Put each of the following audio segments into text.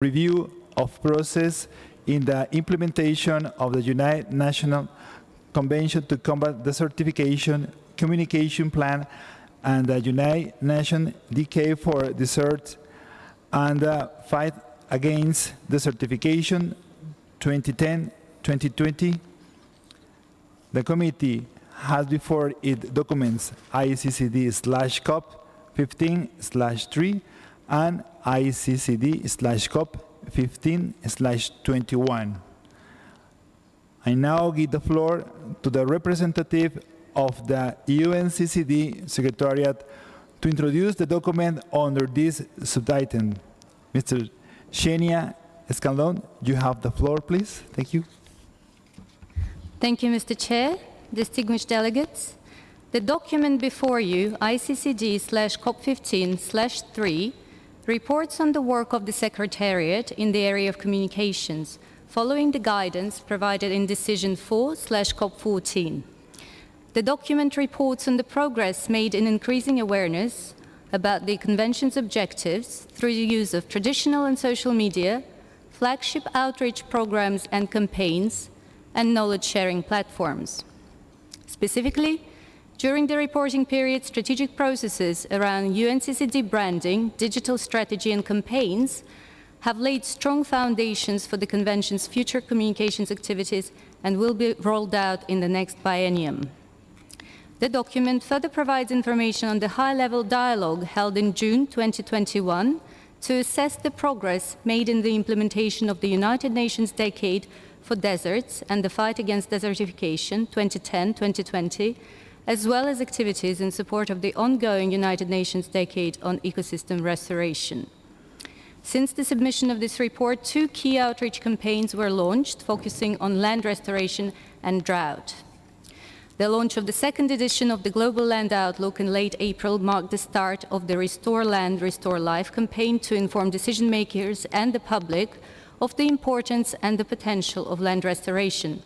review of process in the implementation of the United Nations Convention to Combat Desertification Communication Plan and the United Nations Decade for Deserts and the Fight Against Desertification 2010-2020. The committee has before it documents ICCD/COP15/3 and ICCD/COP15/21. I now give the floor to the representative of the UNCCD Secretariat to introduce the document under this subtitle. Mr. Xenia Escalón, you have the floor, please. Thank you. Thank you, Mr. Chair. Distinguished delegates, the document before you, ICCD/COP15/3, reports on the work of the Secretariat in the area of communications, following the guidance provided in Decision 4/COP14. The document reports on the progress made in increasing awareness about the Convention's objectives through the use of traditional and social media, flagship outreach programs and campaigns, and knowledge-sharing platforms. Specifically, during the reporting period, strategic processes around UNCCD branding, digital strategy, and campaigns have laid strong foundations for the Convention's future communications activities and will be rolled out in the next biennium. The document further provides information on the high-level dialogue held in June 2021 to assess the progress made in the implementation of the United Nations Decade for Deserts and the Fight Against Desertification 2010-2020, as well as activities in support of the ongoing United Nations Decade on Ecosystem Restoration. Since the submission of this report, 2 key outreach campaigns were launched, focusing on land restoration and drought. The launch of the 2nd edition of the Global Land Outlook in late April marked the start of the Restore Land, Restore Life campaign to inform decision makers and the public of the importance and the potential of land restoration.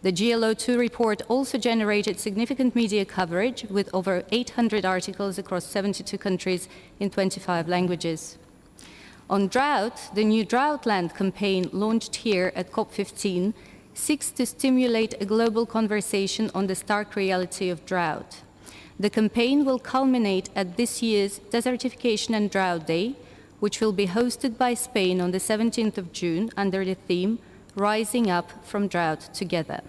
The GLO2 report also generated significant media coverage with over 800 articles across 72 countries in 25 languages. On drought, the new Drought-Land campaign launched here at COP15 seeks to stimulate a global conversation on the stark reality of drought. The campaign will culminate at this year's Desertification and Drought Day, which will be hosted by Spain on the 17th of June under the theme, Rising Up from Drought Together.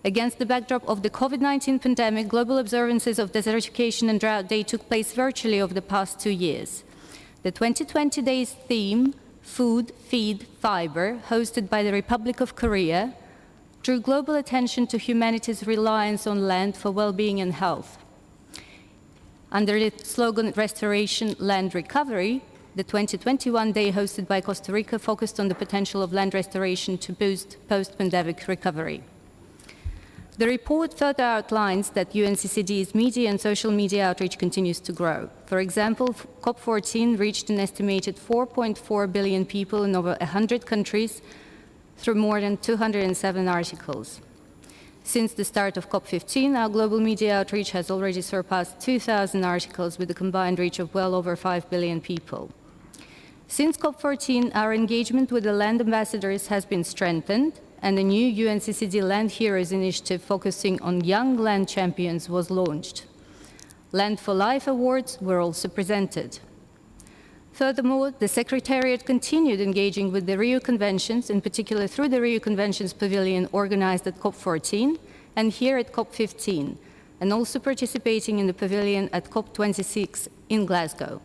Against the backdrop of the COVID-19 pandemic, global observances of Desertification and Drought Day took place virtually over the past 2 years. The 2020 day's theme, Food, Feed, Fiber, hosted by the Republic of Korea, drew global attention to humanity's reliance on land for well-being and health. Under the slogan Restoration, Land Recovery, the 2021 day hosted by Costa Rica focused on the potential of land restoration to boost post-pandemic recovery. The report further outlines that UNCCD's media and social media outreach continues to grow. For example, COP14 reached an estimated 4.4 billion people in over 100 countries through more than 207 articles. Since the start of COP15, our global media outreach has already surpassed 2,000 articles with a combined reach of well over 5 billion people. Since COP14, our engagement with the land ambassadors has been strengthened, and a new UNCCD Land Heroes initiative focusing on young land champions was launched. Land for Life awards were also presented. Furthermore, the Secretariat continued engaging with the Rio Conventions, in particular through the Rio Conventions Pavilion organized at COP14 and here at COP15, and also participating in the pavilion at COP26 in Glasgow.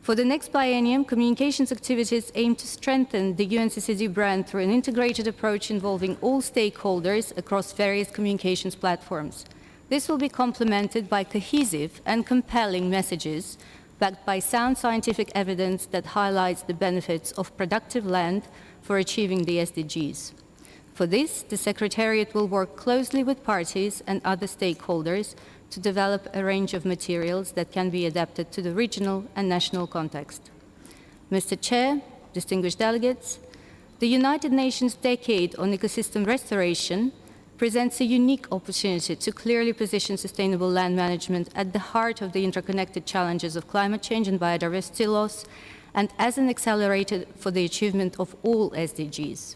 For the next biennium, communications activities aim to strengthen the UNCCD brand through an integrated approach involving all stakeholders across various communications platforms. This will be complemented by cohesive and compelling messages backed by sound scientific evidence that highlights the benefits of productive land for achieving the SDGs. For this, the Secretariat will work closely with parties and other stakeholders to develop a range of materials that can be adapted to the regional and national context. Mr. Chair, distinguished delegates, the United Nations Decade on Ecosystem Restoration presents a unique opportunity to clearly position sustainable land management at the heart of the interconnected challenges of climate change and biodiversity loss, and as an accelerator for the achievement of all SDGs.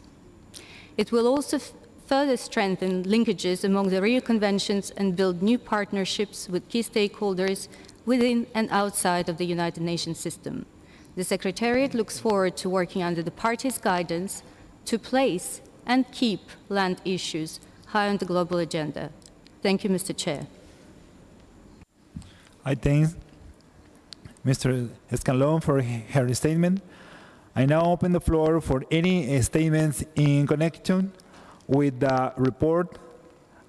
It will also further strengthen linkages among the Rio Conventions and build new partnerships with key stakeholders within and outside of the United Nations system. The Secretariat looks forward to working under the party's guidance to place and keep land issues high on the global agenda. Thank you, Mr. Chair. I thank Mr. Escalón for her statement. I now open the floor for any statements in connection with the report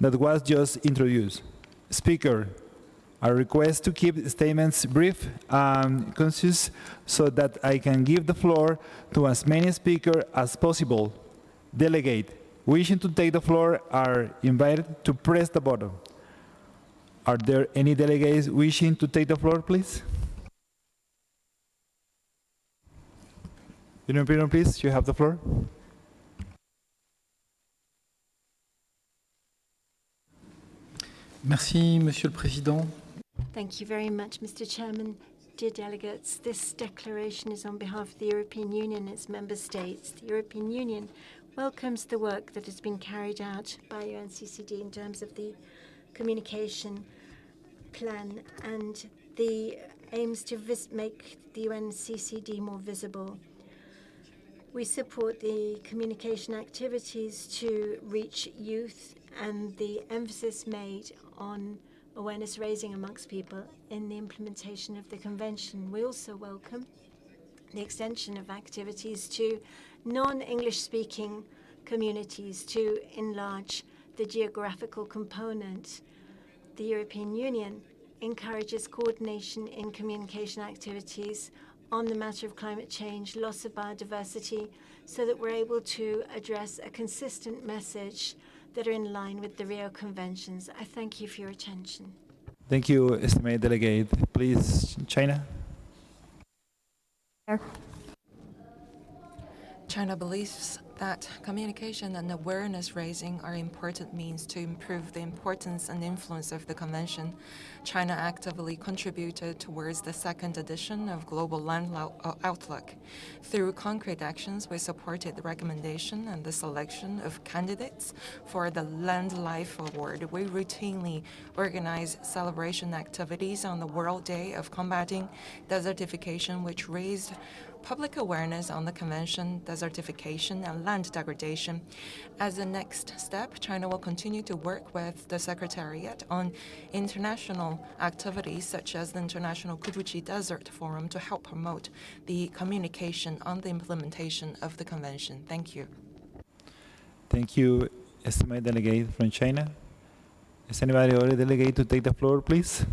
that was just introduced. Speaker, I request to keep statements brief and concise so that I can give the floor to as many speakers as possible. Delegate wishing to take the floor are invited to press the button. Are there any delegates wishing to take the floor, please? Union Peter, please, you have the floor. Merci, Monsieur le Président. Thank you very much, Mr. Chairman. Dear delegates, this declaration is on behalf of the European Union and its member states. The European Union welcomes the work that has been carried out by UNCCD in terms of the communication plan and the aims to make the UNCCD more visible. We support the communication activities to reach youth and the emphasis made on awareness raising amongst people in the implementation of the convention. We also welcome the extension of activities to non-English speaking communities to enlarge the geographical component. The European Union encourages coordination in communication activities on the matter of climate change, loss of biodiversity, so that we're able to address a consistent message that are in line with the Rio Conventions. I thank you for your attention. Thank you, estimated delegate. Please, China. China believes that communication and awareness raising are important means to improve the importance and influence of the convention. China actively contributed towards the second edition of Global Land Outlook. Through concrete actions, we supported the recommendation and the selection of candidates for the Land Life Award. We routinely organize celebration activities on the World Day of Combating Desertification, which raised public awareness on the convention, desertification, and land degradation. As a next step, China will continue to work with the Secretariat on international activities such as the International Kubuchi Desert Forum to help promote the communication on the implementation of the convention. Thank you. Thank you, estimated delegate from China. Is anybody already delegate to take the floor, please?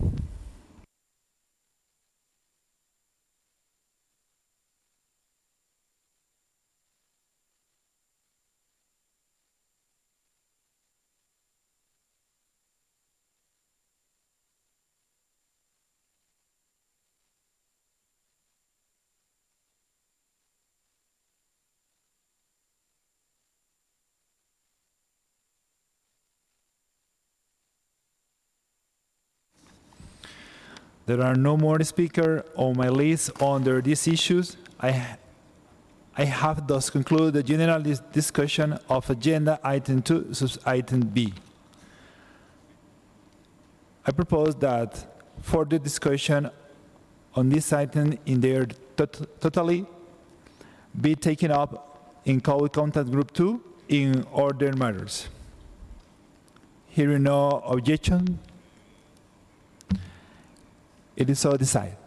There are no more speakers on my list under these issues. I have thus concluded the general discussion of agenda item 2, item B. I propose that further discussion on this item in their totality be taken up in Code Contact Group 2 in order matters. Hearing no objection, it is so decided.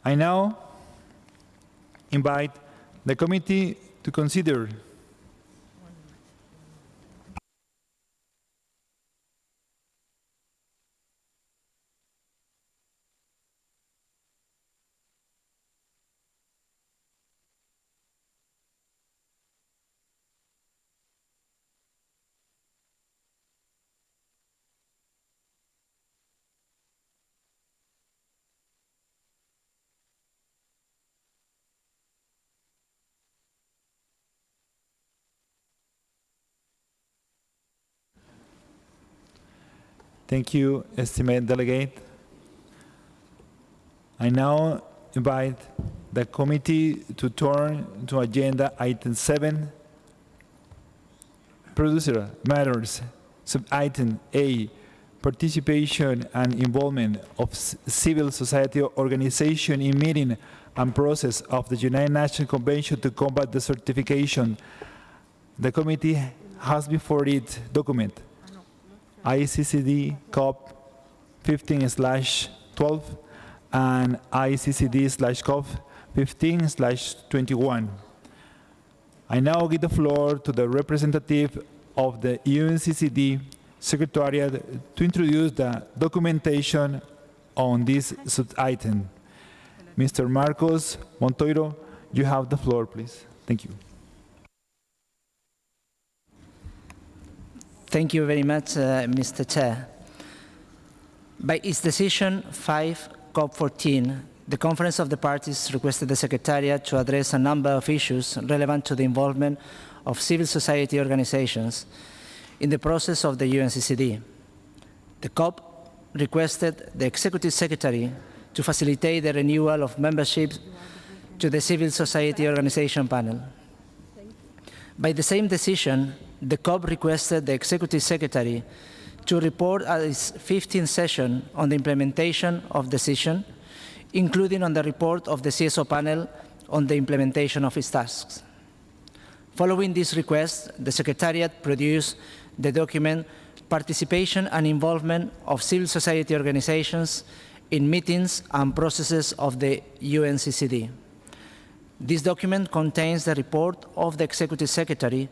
I now invite the committee to consider Thank you, estimated delegate. I now invite the committee to turn to agenda item 7, procedural matters. Sub-item A, participation and involvement of civil society organization in meeting and process of the United Nations Convention to Combat Desertification. The committee has before it document ICCD COP 15/12 and ICCD/COP 15/21. I now give the floor to the representative of the UNCCD Secretariat to introduce the documentation on this sub-item. Mr. Marcos Montoiro, you have the floor, please. Thank you. Thank you very much, Mr. Chair. By its decision 5 COP14, the Conference of the Parties requested the Secretariat to address a number of issues relevant to the involvement of civil society organizations in the process of the UNCCD. The COP requested the Executive Secretary to facilitate the renewal of membership to the Civil Society Organization Panel. By the same decision, the COP requested the Executive Secretary to report at its 15th session on the implementation of decision, including on the report of the CSO panel on the implementation of its tasks. Following this request, the Secretariat produced the document Participation and Involvement of Civil Society Organizations in Meetings and Processes of the UNCCD. This document contains the report of the Executive Secretary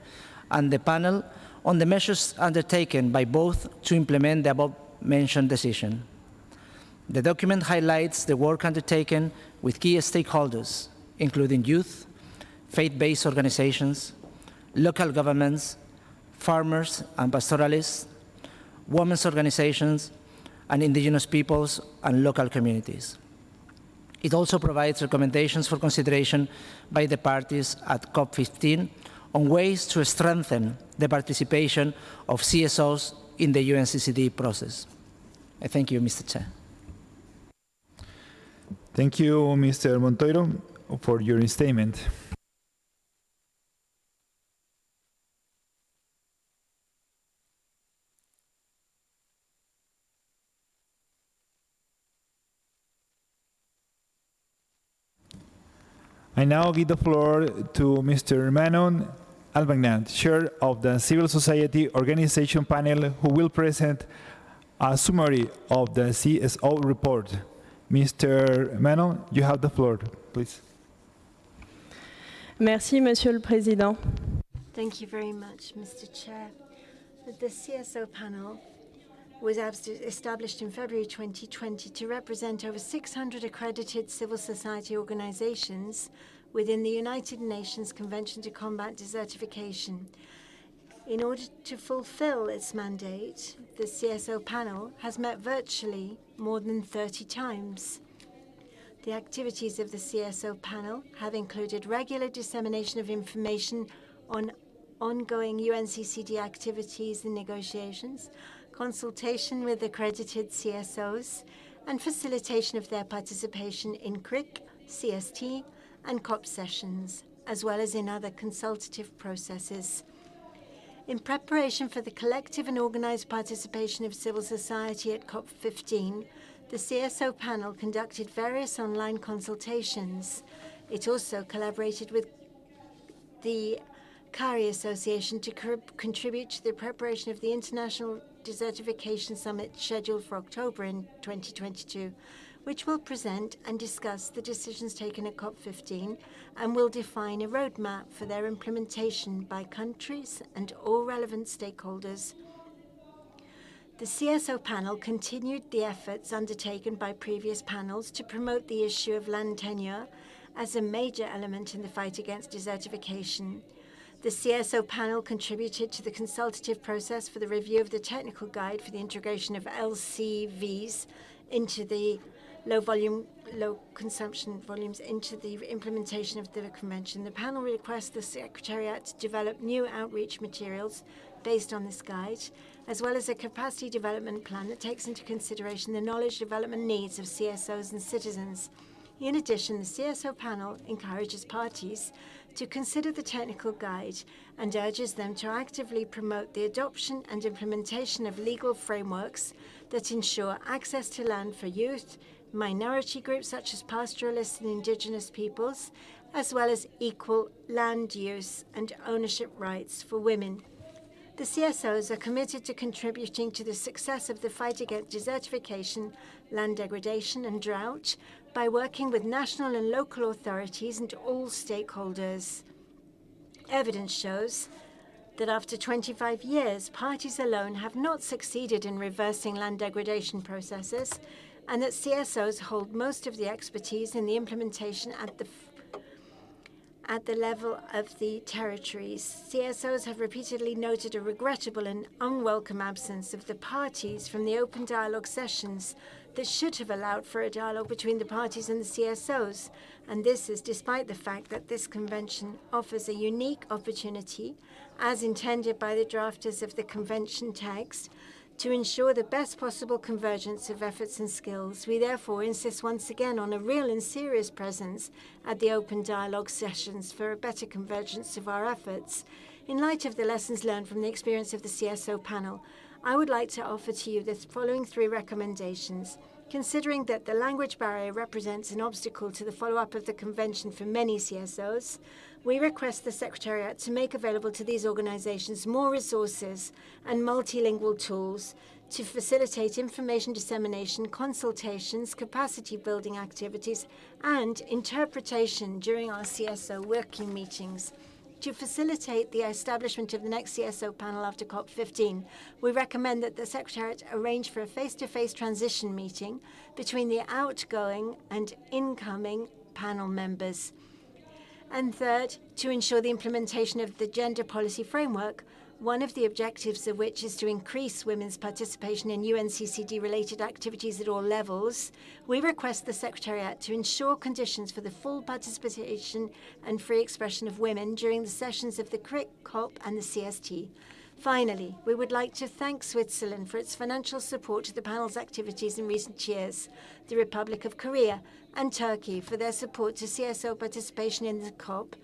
and the panel on the measures undertaken by both to implement the above-mentioned decision. The document highlights the work undertaken with key stakeholders, including youth, faith-based organizations, local governments, farmers and pastoralists, women's organizations, and indigenous peoples and local communities. It also provides recommendations for consideration by the parties at COP15 on ways to strengthen the participation of CSOs in the UNCCD process. I thank you, Mr. Chair. Thank you, Mr. Montoiro, for your statement. I now give the floor to Mr. Manon Albagnat, Chair of the Civil Society Organization Panel, who will present a summary of the CSO report. Mr. Manon, you have the floor, please. Merci, Monsieur le Président. Thank you very much, Mr. Chair. The CSO panel was established in February 2020 to represent over 600 accredited civil society organizations within the United Nations Convention to Combat Desertification. In order to fulfill its mandate, the CSO panel has met virtually more than 30 times. The activities of the CSO panel have included regular dissemination of information on ongoing UNCCD activities and negotiations, consultation with accredited CSOs, and facilitation of their participation in CRIC, CST, and COP sessions, as well as in other consultative processes. In preparation for the collective and organized participation of civil society at COP15, the CSO panel conducted various online consultations. It also collaborated with the CARI Association to contribute to the preparation of the International Desertification Summit scheduled for October in 2022, which will present and discuss the decisions taken at COP15 and will define a roadmap for their implementation by countries and all relevant stakeholders. The CSO panel continued the efforts undertaken by previous panels to promote the issue of land tenure as a major element in the fight against desertification. The CSO panel contributed to the consultative process for the review of the technical guide for the integration of LCVs into the low consumption volumes into the implementation of the convention. The panel requests the Secretariat to develop new outreach materials based on this guide, as well as a capacity development plan that takes into consideration the knowledge development needs of CSOs and citizens. In addition, the CSO panel encourages parties to consider the technical guide and urges them to actively promote the adoption and implementation of legal frameworks that ensure access to land for youth, minority groups such as pastoralists and indigenous peoples, as well as equal land use and ownership rights for women. The CSOs are committed to contributing to the success of the fight against desertification, land degradation, and drought by working with national and local authorities and all stakeholders. Evidence shows that after 25 years, parties alone have not succeeded in reversing land degradation processes, and that CSOs hold most of the expertise in the implementation at the level of the territories. CSOs have repeatedly noted a regrettable and unwelcome absence of the parties from the open dialogue sessions that should have allowed for a dialogue between the parties and the CSOs. And this is despite the fact that this convention offers a unique opportunity, as intended by the drafters of the convention text, to ensure the best possible convergence of efforts and skills. We therefore insist once again on a real and serious presence at the open dialogue sessions for a better convergence of our efforts. In light of the lessons learned from the experience of the CSO panel, I would like to offer to you the following 3 recommendations. Considering that the language barrier represents an obstacle to the follow-up of the convention for many CSOs, we request the Secretariat to make available to these organizations more resources and multilingual tools to facilitate information dissemination, consultations, capacity building activities, and interpretation during our CSO working meetings. To facilitate the establishment of the next CSO panel after COP15, we recommend that the Secretariat arrange for a face-to-face transition meeting between the outgoing and incoming panel members. And third, to ensure the implementation of the gender policy framework, one of the objectives of which is to increase women's participation in UNCCD-related activities at all levels, we request the Secretariat to ensure conditions for the full participation and free expression of women during the sessions of the COP and the CST. Finally, we would like to thank Switzerland for its financial support to the panel's activities in recent years, the Republic of Korea and Turkey for their support to CSO participation in the COP,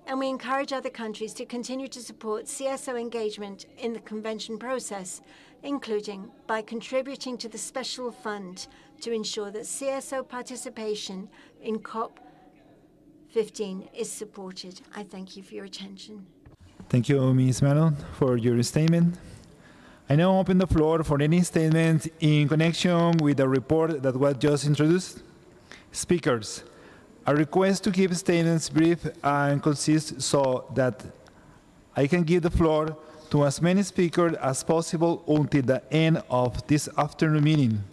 and we encourage other countries to continue to support CSO engagement in the convention process, including by contributing to the special fund to ensure that CSO participation in COP15 is supported. I thank you for your attention. Thank you, Ms. Mellon, for your statement. I now open the floor for any statement in connection with the report that was just introduced. Speakers, a request to keep statements brief and concise so that I can give the floor to as many speakers as possible until the end of this afternoon meeting.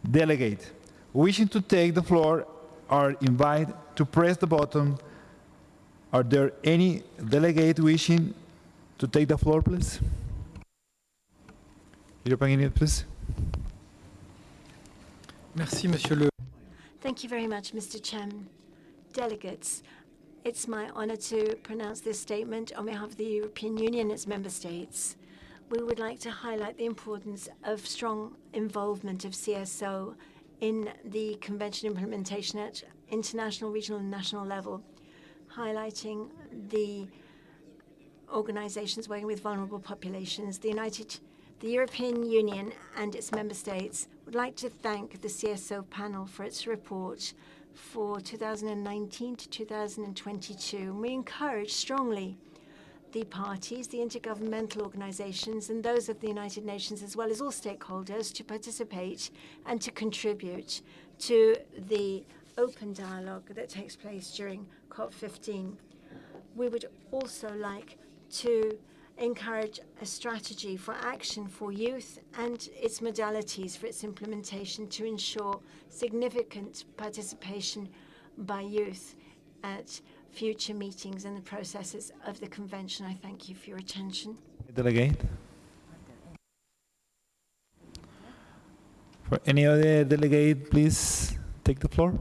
Delegate wishing to take the floor are invited to press the button. Are there any delegate wishing to take the floor, please? European Union, please. Merci, Monsieur le. Thank you very much, Mr. Chairman. Delegates, it's my honor to pronounce this statement on behalf of the European Union and its member states. We would like to highlight the importance of strong involvement of CSO in the convention implementation at international, regional, and national level, highlighting the organizations working with vulnerable populations. The European Union and its member states would like to thank the CSO panel for its report for 2019 to 2022. We encourage strongly the parties, the intergovernmental organizations, and those of the United Nations, as well as all stakeholders, to participate and to contribute to the open dialogue that takes place during COP15. We would also like to encourage a strategy for action for youth and its modalities for its implementation to ensure significant participation by youth at future meetings and the processes of the convention. I thank you for your attention. Delegate. For any other delegate, please take the floor.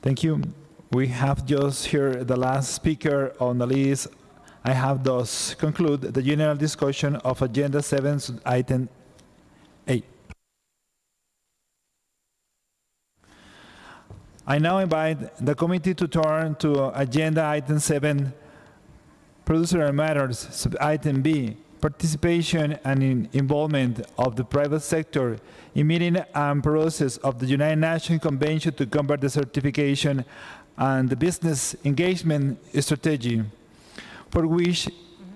Thank you. We have just heard the last speaker on the list. I have thus conclude the general discussion of Agenda 7, Item 8. I now invite the committee to turn to Agenda Item 7, Procedural Matters, Sub-Item B, Participation and Involvement of the Private Sector in Meeting and Process of the United Nations Convention to Combat Desertification and the Business Engagement Strategy, for which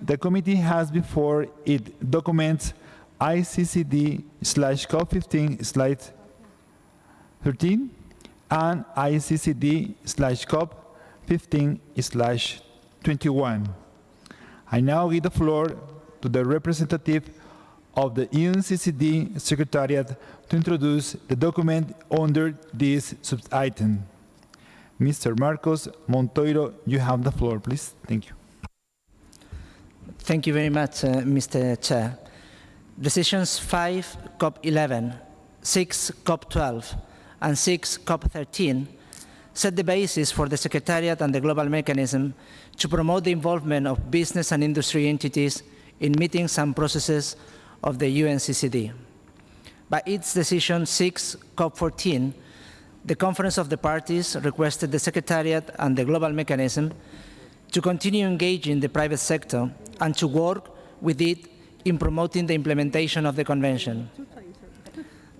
the committee has before it documents ICCD/COP15/13 and ICCD/COP15/21. I now give the floor to the representative of the UNCCD Secretariat to introduce the document under this sub-item. Mr. Marcos Montoiro, you have the floor, please. Thank you. Thank you very much, Mr. Chair. Decisions 5 COP11, 6 COP12, and 6 COP13 set the basis for the Secretariat and the Global Mechanism to promote the involvement of business and industry entities in meetings and processes of the UNCCD. By its decision 6 COP14, the Conference of the Parties requested the Secretariat and the Global Mechanism to continue engaging the private sector and to work with it in promoting the implementation of the Convention.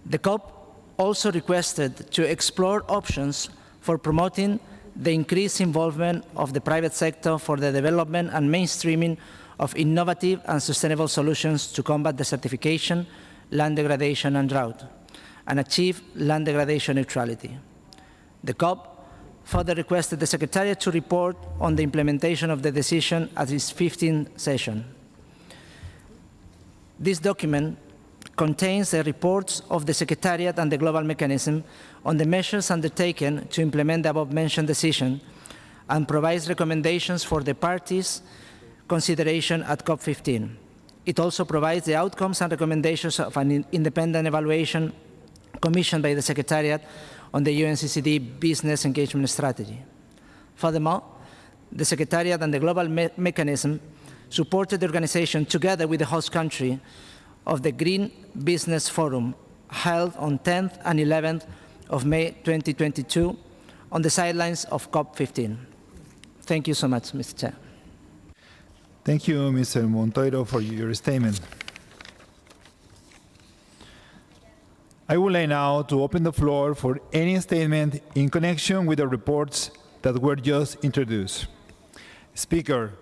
The COP also requested to explore options for promoting the increased involvement of the private sector for the development and mainstreaming of innovative and sustainable solutions to combat desertification, land degradation, and drought, and achieve land degradation neutrality. The COP further requested the Secretariat to report on the implementation of the decision at its 15th session. This document contains the reports of the Secretariat and the Global Mechanism on the measures undertaken to implement the above-mentioned decision and provides recommendations for the parties' consideration at COP15. It also provides the outcomes and recommendations of an independent evaluation commissioned by the Secretariat on the UNCCD Business Engagement Strategy. Furthermore, the Secretariat and the Global Mechanism supported the organization, together with the host country, of the Green Business Forum, held on 10th and 11th of May 2022 on the sidelines of COP15. Thank you so much, Mr. Chair. Thank you, Mr. Montoiro, for your statement. I would like now to open the floor for any statement in connection with the reports that were just introduced. Speaker,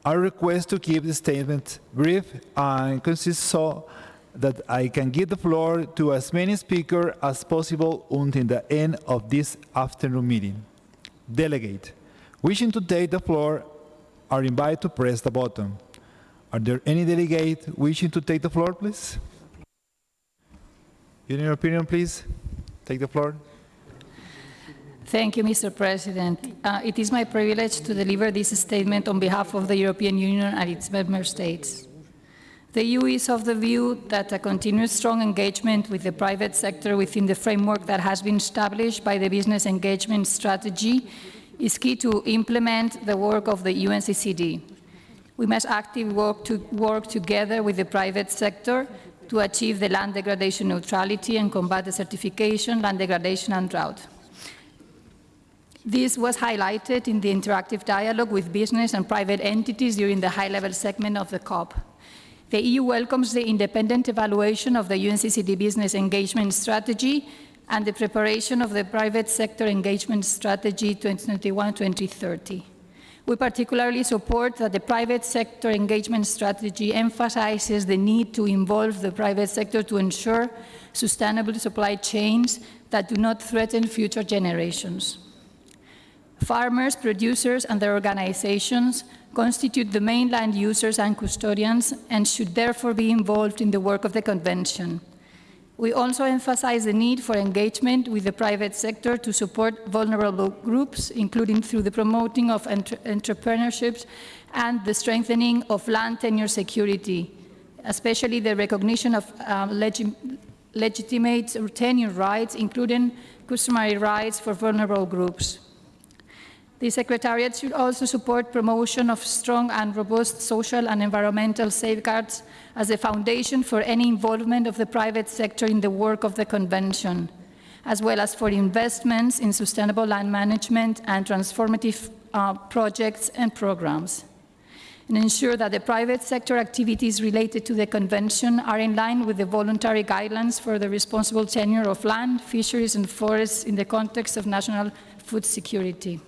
I request to keep the statement brief and concise so that I can give the floor to as many speakers as possible until the end of this afternoon meeting. Delegate wishing to take the floor are invited to press the button. Are there any delegate wishing to take the floor, please? In your opinion, please, take the floor. Thank you, Mr. President. It is my privilege to deliver this statement on behalf of the European Union and its member states. The EU is of the view that a continuous strong engagement with the private sector within the framework that has been established by the Business Engagement Strategy is key to implement the work of the UNCCD. We must actively work together with the private sector to achieve the land degradation neutrality and combat desertification, land degradation, and drought. This was highlighted in the interactive dialogue with business and private entities during the high-level segment of the COP. The EU welcomes the independent evaluation of the UNCCD Business Engagement Strategy and the preparation of the Private Sector Engagement Strategy 2021-2030. We particularly support that the Private Sector Engagement Strategy emphasizes the need to involve the private sector to ensure sustainable supply chains that do not threaten future generations. Farmers, producers, and their organizations constitute the main land users and custodians and should therefore be involved in the work of the Convention. We also emphasize the need for engagement with the private sector to support vulnerable groups, including through the promoting of entrepreneurship and the strengthening of land tenure security, especially the recognition of legitimate tenure rights, including customary rights for vulnerable groups. The Secretariat should also support promotion of strong and robust social and environmental safeguards as a foundation for any involvement of the private sector in the work of the Convention, as well as for investments in sustainable land management and transformative projects and programs, and ensure that the private sector activities related to the Convention are in line with the voluntary guidelines for the responsible tenure of land, fisheries, and forests in the context of national food security.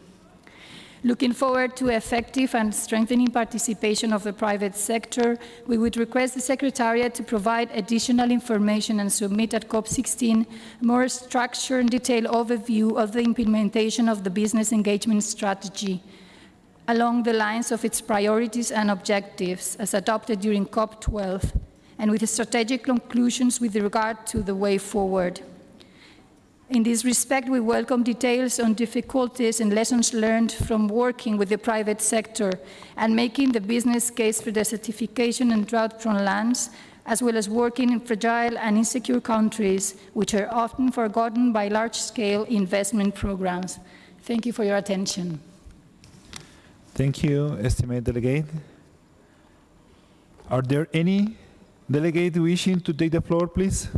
Looking forward to effective and strengthening participation of the private sector, we would request the Secretariat to provide additional information and submit at COP16 a more structured and detailed overview of the implementation of the business engagement strategy along the lines of its priorities and objectives as adopted during COP12, and with strategic conclusions with regard to the way forward. In this respect, we welcome details on difficulties and lessons learned from working with the private sector and making the business case for desertification and drought-prone lands, as well as working in fragile and insecure countries, which are often forgotten by large-scale investment programs. Thank you for your attention. Thank you, Estimate Delegate. Are there any delegate wishing to take the floor, please?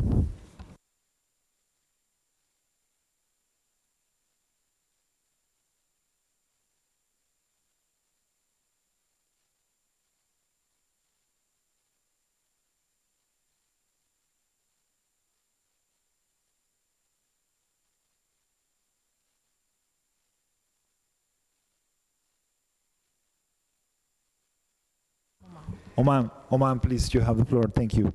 Oman, please, you have the floor. Thank you.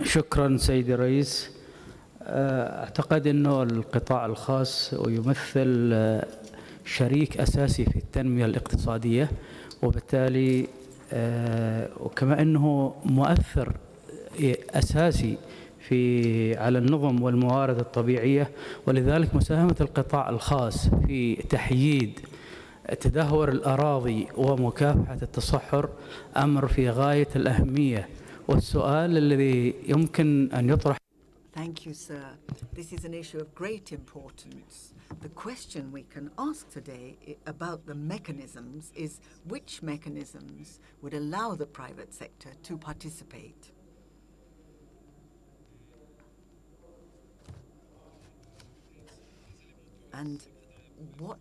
شكرا سيدي الرئيس. أعتقد أنه القطاع الخاص يمثل شريك أساسي في التنمية الاقتصادية، وبالتالي وكما أنه مؤثر أساسي على النظم والموارد الطبيعية، ولذلك مساهمة القطاع الخاص في تحييد تدهور الأراضي ومكافحة التصحر أمر في غاية الأهمية. والسؤال الذي يمكن أن يطرح. Thank you, sir. This is an issue of great importance. The question we can ask today about the mechanisms is which mechanisms would allow the private sector to participate. And what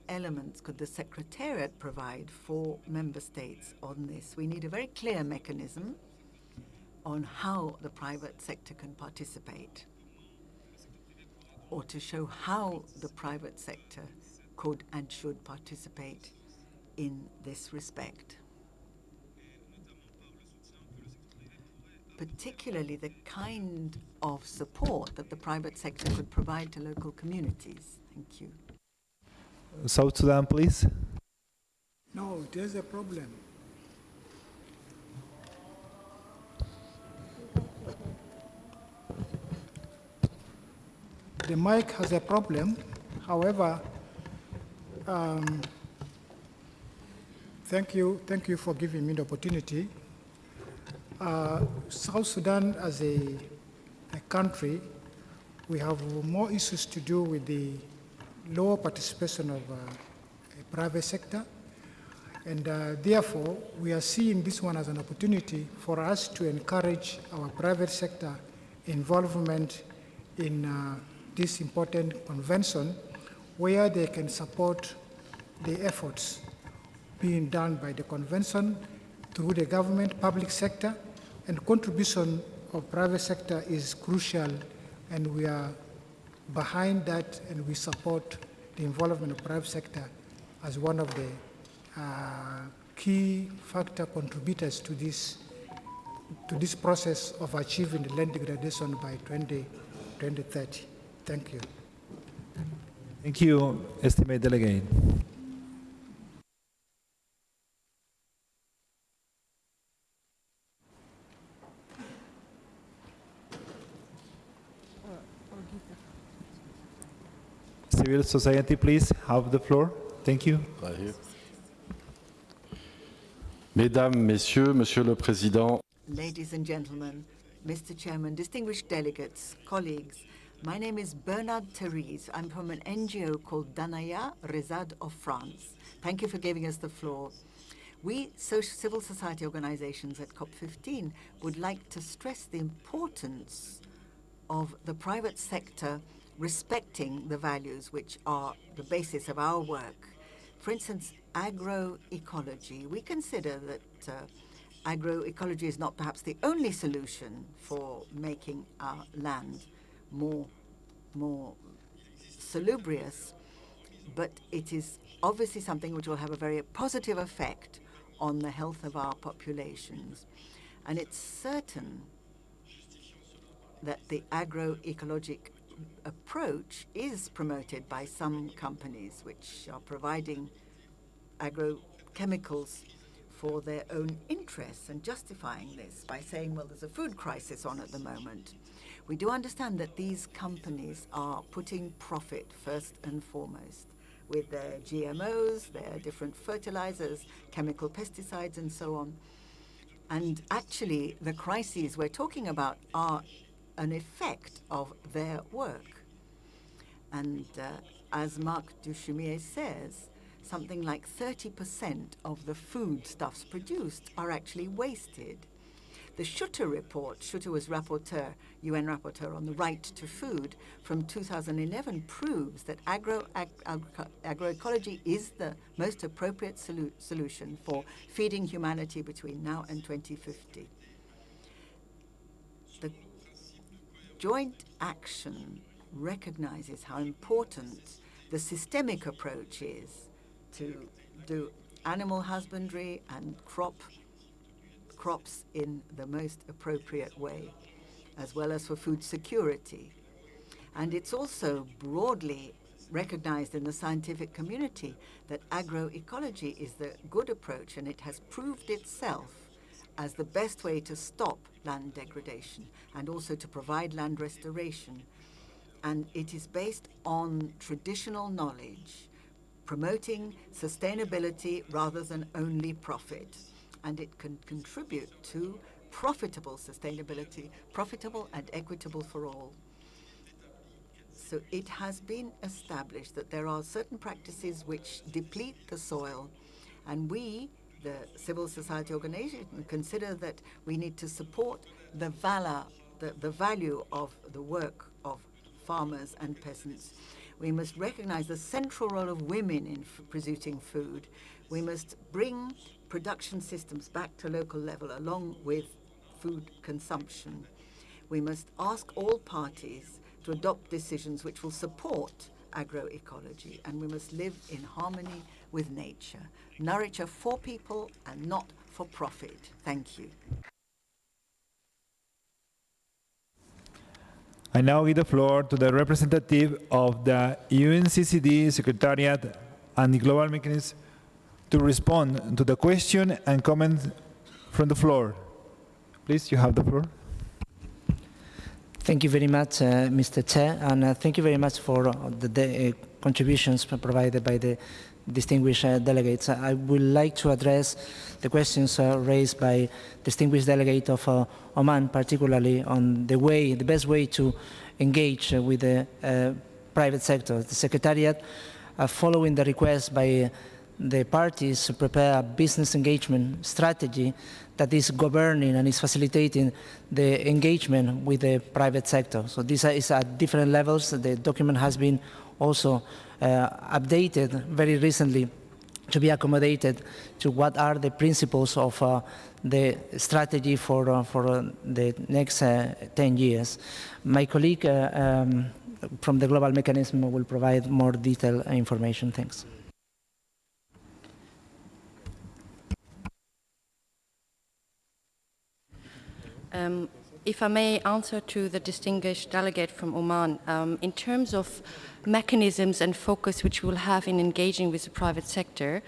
elements could the Secretariat provide for member states on this? We need a very clear mechanism on how the private sector can participate, or to show how the private sector could and should participate in this respect. Particularly the kind of support that the private sector could provide to local communities. Thank you. South Sudan, please. No, there's a problem. The mic has a problem. However, thank you for giving me the opportunity. South Sudan as a country, we have more issues to do with the lower participation of a private sector, and therefore we are seeing this one as an opportunity for us to encourage our private sector involvement in this important convention, where they can support the efforts being done by the convention through the government, public sector, and contribution of private sector is crucial, and we are behind that, and we support the involvement of private sector as one of the key factor contributors to this process of achieving the land degradation by 2030. Thank you. Thank you, estimated delegate. Civil society, please have the floor. Thank you. Mesdames, Messieurs, Monsieur le Président. Ladies and gentlemen, Mr. Chairman, distinguished delegates, colleagues, my name is Bernard Therese. I'm from an NGO called Danaya Rezad of France. Thank you for giving us the floor. We civil society organizations at COP15 would like to stress the importance of the private sector respecting the values which are the basis of our work. For instance, agroecology. We consider that agroecology is not perhaps the only solution for making our land more salubrious, but it is obviously something which will have a very positive effect on the health of our populations. And it's certain that the agroecologic approach is promoted by some companies which are providing agrochemicals for their own interests and justifying this by saying, well, there's a food crisis on at the moment. We do understand that these companies are putting profit first and foremost with their GMOs, their different fertilizers, chemical pesticides, and so on. And actually, the crises we're talking about are an effect of their work. And as Marc Duchumier says, something like 30% of the foodstuffs produced are actually wasted. The Schutter report, Schutter was rapporteur, UN rapporteur on the right to food, from 2011 proves that agroecology is the most appropriate solution for feeding humanity between now and 2050. The joint action recognizes how important the systemic approach is to do animal husbandry and crops in the most appropriate way, as well as for food security. And it's also broadly recognized in the scientific community that agroecology is the good approach, and it has proved itself as the best way to stop land degradation and also to provide land restoration. And it is based on traditional knowledge, promoting sustainability rather than only profit. And it can contribute to profitable sustainability, profitable and equitable for all. So it has been established that there are certain practices which deplete the soil, and we, the civil society organization, consider that we need to support the value of the work of farmers and peasants. We must recognize the central role of women in producing food. We must bring production systems back to local level along with food consumption. We must ask all parties to adopt decisions which will support agroecology, and we must live in harmony with nature. Nurture for people and not for profit. Thank you. I now give the floor to the representative of the UNCCD Secretariat and the Global Mechanism to respond to the question and comment from the floor. Please, you have the floor. Thank you very much, Mr. Chair, and thank you very much for the contributions provided by the distinguished delegates. I would like to address the questions raised by distinguished delegate of Oman, particularly on the best way to engage with the private sector. The Secretariat, following the request by the parties to prepare a business engagement strategy that is governing and is facilitating the engagement with the private sector. So this is at different levels. The document has been also updated very recently to be accommodated to what are the principles of the strategy for the next 10 years. My colleague from the Global Mechanism will provide more detailed information. Thanks. If I may answer to the distinguished delegate from Oman, in terms of mechanisms and focus which we'll have in engaging with the private sector,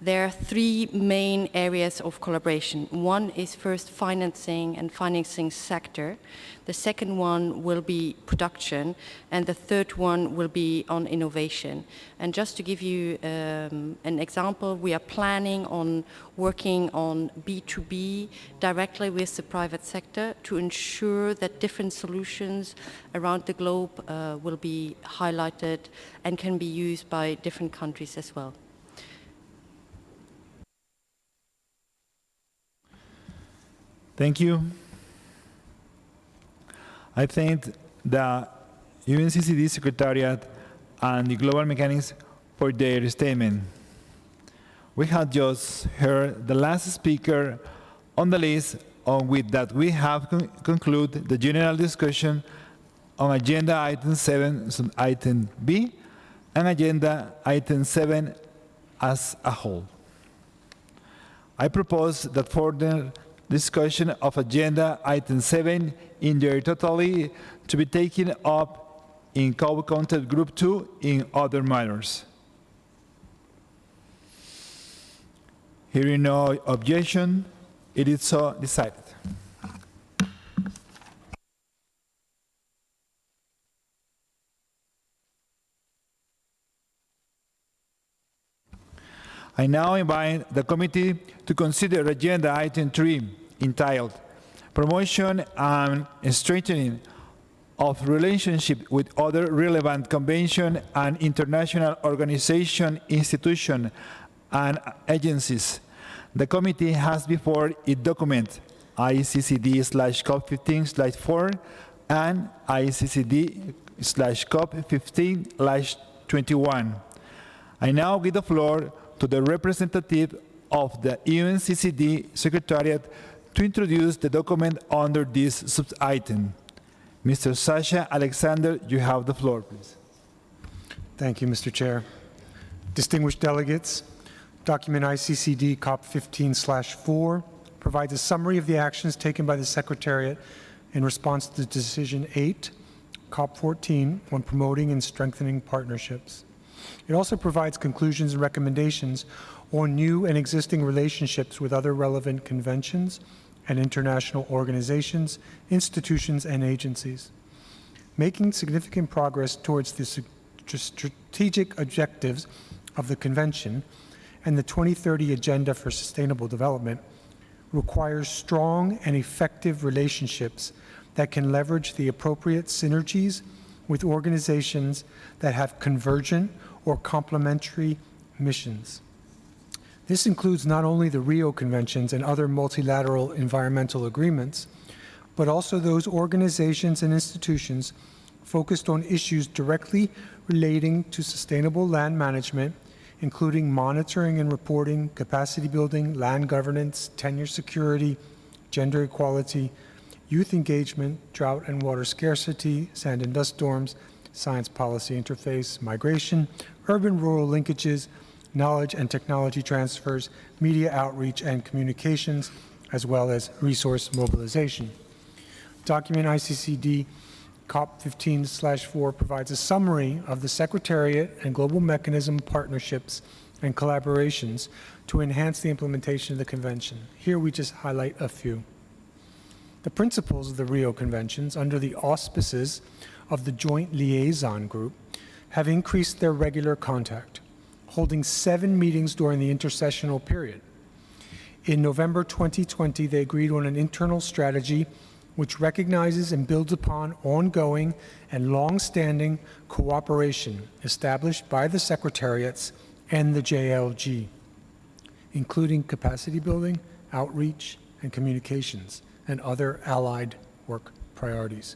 there are three main areas of collaboration. One is first financing and financing sector. The second one will be production, and the third one will be on innovation. And just to give you an example, we are planning on working on B2B directly with the private sector to ensure that different solutions around the globe will be highlighted and can be used by different countries as well. Thank you. I thank the UNCCD Secretariat and the Global Mechanics for their statement. We had just heard the last speaker on the list, on with that we have concluded the general discussion on Agenda Item 7, Item B, and Agenda Item 7 as a whole. I propose that further discussion of Agenda Item 7 in their totality to be taken up in co-content Group 2 in other matters. Hearing no objection, it is so decided. I now invite the committee to consider Agenda Item 3, entitled Promotion and Strengthening of Relationship with Other Relevant Convention and International Organization, Institutions, and Agencies. The committee has before it document ICCD/COP15/4 and ICCD/COP15/21. I now give the floor to the representative of the UNCCD Secretariat to introduce the document under this sub-item. Mr. Sasha Alexander, you have the floor, please. Thank you, Mr. Chair. Distinguished delegates, document ICCD COP15/4 provides a summary of the actions taken by the Secretariat in response to Decision 8, COP14, on promoting and strengthening partnerships. It also provides conclusions and recommendations on new and existing relationships with other relevant conventions and international organizations, institutions, and agencies. Making significant progress towards the strategic objectives of the Convention and the 2030 Agenda for Sustainable Development requires strong and effective relationships that can leverage the appropriate synergies with organizations that have convergent or complementary missions. This includes not only the Rio Conventions and other multilateral environmental agreements, but also those organizations and institutions focused on issues directly relating to sustainable land management, including monitoring and reporting, capacity building, land governance, tenure security, gender equality, youth engagement, drought and water scarcity, sand and dust storms, science policy interface, migration, urban-rural linkages, knowledge and technology transfers, media outreach and communications, as well as resource mobilization. Document ICCD COP15/4 provides a summary of the Secretariat and Global Mechanism partnerships and collaborations to enhance the implementation of the Convention. Here we just highlight a few. The principles of the Rio Conventions, under the auspices of the Joint Liaison Group, have increased their regular contact, holding 7 meetings during the intersessional period. In November 2020, they agreed on an internal strategy which recognizes and builds upon ongoing and long-standing cooperation established by the Secretariats and the JLG, including capacity building, outreach, and communications, and other allied work priorities.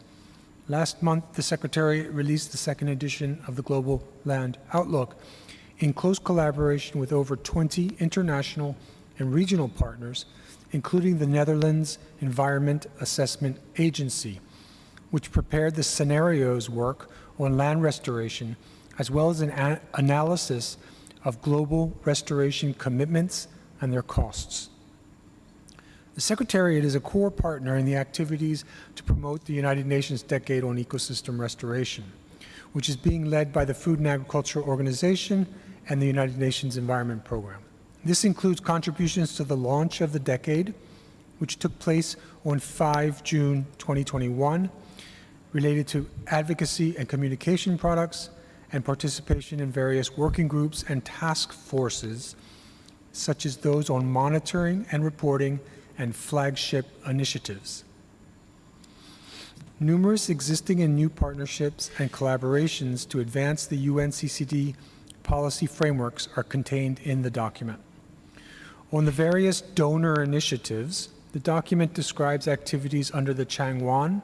Last month, the Secretariat released the second edition of the Global Land Outlook in close collaboration with over 20 international and regional partners, including the Netherlands Environment Assessment Agency, which prepared the scenarios work on land restoration, as well as an analysis of global restoration commitments and their costs. The Secretariat is a core partner in the activities to promote the United Nations Decade on Ecosystem Restoration, which is being led by the Food and Agriculture Organization and the United Nations Environment Program. This includes contributions to the launch of the decade, which took place on 5 June 2021, related to advocacy and communication products, and participation in various working groups and task forces, such as those on monitoring and reporting and flagship initiatives. Numerous existing and new partnerships and collaborations to advance the UNCCD policy frameworks are contained in the document. On the various donor initiatives, the document describes activities under the Changwon,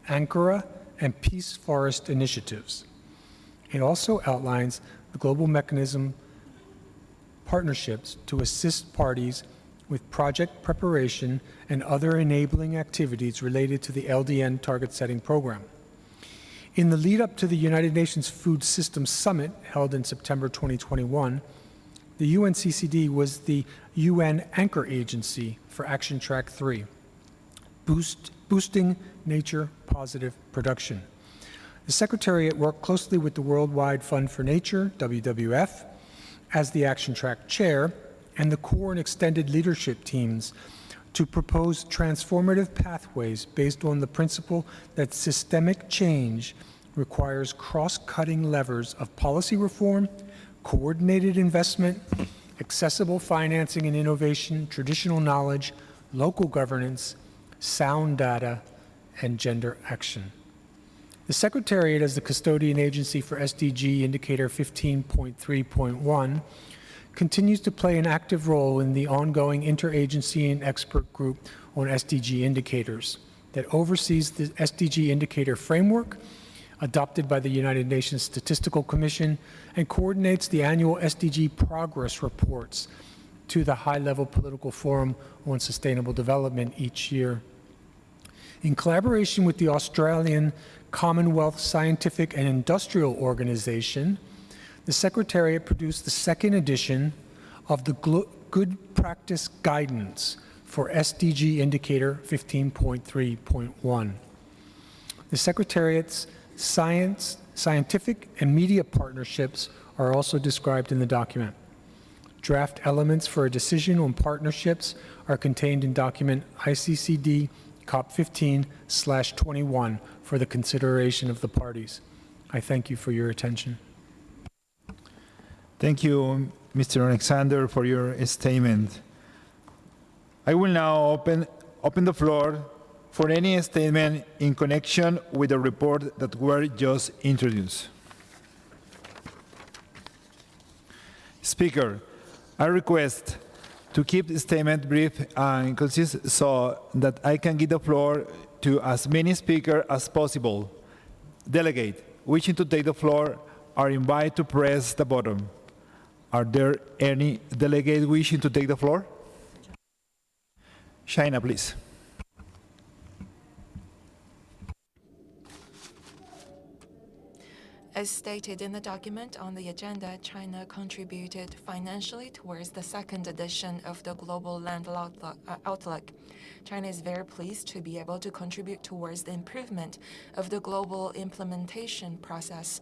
Ankara, and Peace Forest initiatives. It also outlines the global mechanism partnerships to assist parties with project preparation and other enabling activities related to the LDN target setting program. In the lead up to the United Nations Food Systems Summit held in September 2021, the UNCCD was the UN anchor agency for Action Track 3, boosting nature positive production. The Secretariat worked closely with the Worldwide Fund for Nature, WWF, as the Action Track chair, and the core and extended leadership teams to propose transformative pathways based on the principle that systemic change requires cross-cutting levers of policy reform, coordinated investment, accessible financing and innovation, traditional knowledge, local governance, sound data, and gender action. The Secretariat, as the custodian agency for SDG Indicator 15.3.1, continues to play an active role in the ongoing interagency and expert group on SDG indicators that oversees the SDG indicator framework adopted by the United Nations Statistical Commission and coordinates the annual SDG progress reports to the High-Level Political Forum on Sustainable Development each year. In collaboration with the Australian Commonwealth Scientific and Industrial Organization, the Secretariat produced the second edition of the Good Practice Guidance for SDG Indicator 15.3.1. The Secretariat's scientific and media partnerships are also described in the document. Draft elements for a decision on partnerships are contained in document ICCD COP 15/21 for the consideration of the parties. I thank you for your attention. Thank you, Mr. Alexander, for your statement. I will now open the floor for any statement in connection with the report that were just introduced. Speaker, I request to keep the statement brief and concise so that I can give the floor to as many speakers as possible. Delegate wishing to take the floor are invited to press the button. Are there any delegates wishing to take the floor? Shaina, please. As stated in the document on the agenda, China contributed financially towards the second edition of the Global Land Outlook. China is very pleased to be able to contribute towards the improvement of the global implementation process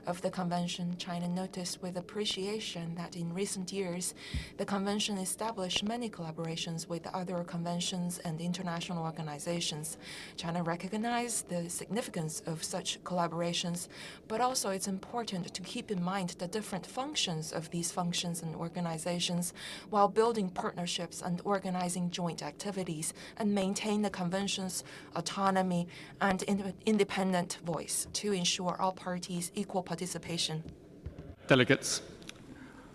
of the Convention. China noticed with appreciation that in recent years, the Convention established many collaborations with other conventions and international organizations. China recognized the significance of such collaborations, but also it's important to keep in mind the different functions of these functions and organizations while building partnerships and organizing joint activities and maintain the Convention's autonomy and independent voice to ensure all parties equal participation. Delegates,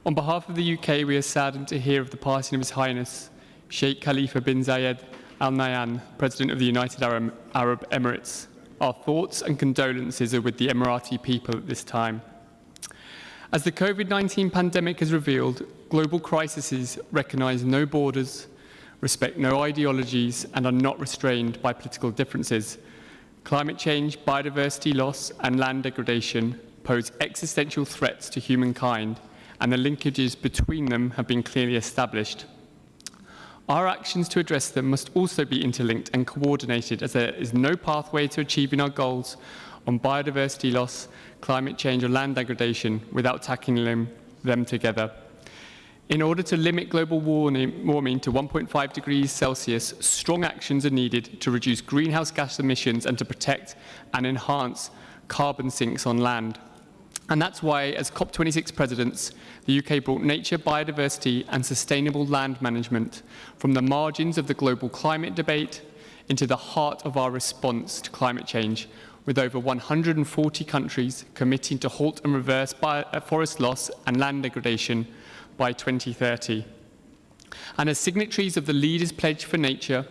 on behalf of the UK, we are saddened to hear of the passing of His Highness Sheikh Khalifa bin Zayed Al Nahyan, President of the United Arab Emirates. Our thoughts and condolences are with the Emirati people at this time. As the COVID-19 pandemic has revealed, global crises recognise no borders, respect no ideologies, and are not restrained by political differences. Climate change, biodiversity loss, and land degradation pose existential threats to humankind, and the linkages between them have been clearly established. Our actions to address them must also be interlinked and coordinated, as there is no pathway to achieving our goals on biodiversity loss, climate change or land degradation without tackling them together. In order to limit global warming to 1.5 degrees Celsius, strong actions are needed to reduce greenhouse gas emissions and to protect and enhance carbon sinks on land. And that's why, as COP26 presidents, the UK brought nature, biodiversity and sustainable land management from the margins of the global climate debate into the heart of our response to climate change, with over 140 countries committing to halt and reverse forest loss and land degradation by 2030. And as signatories of the Leaders' Pledge for Nature,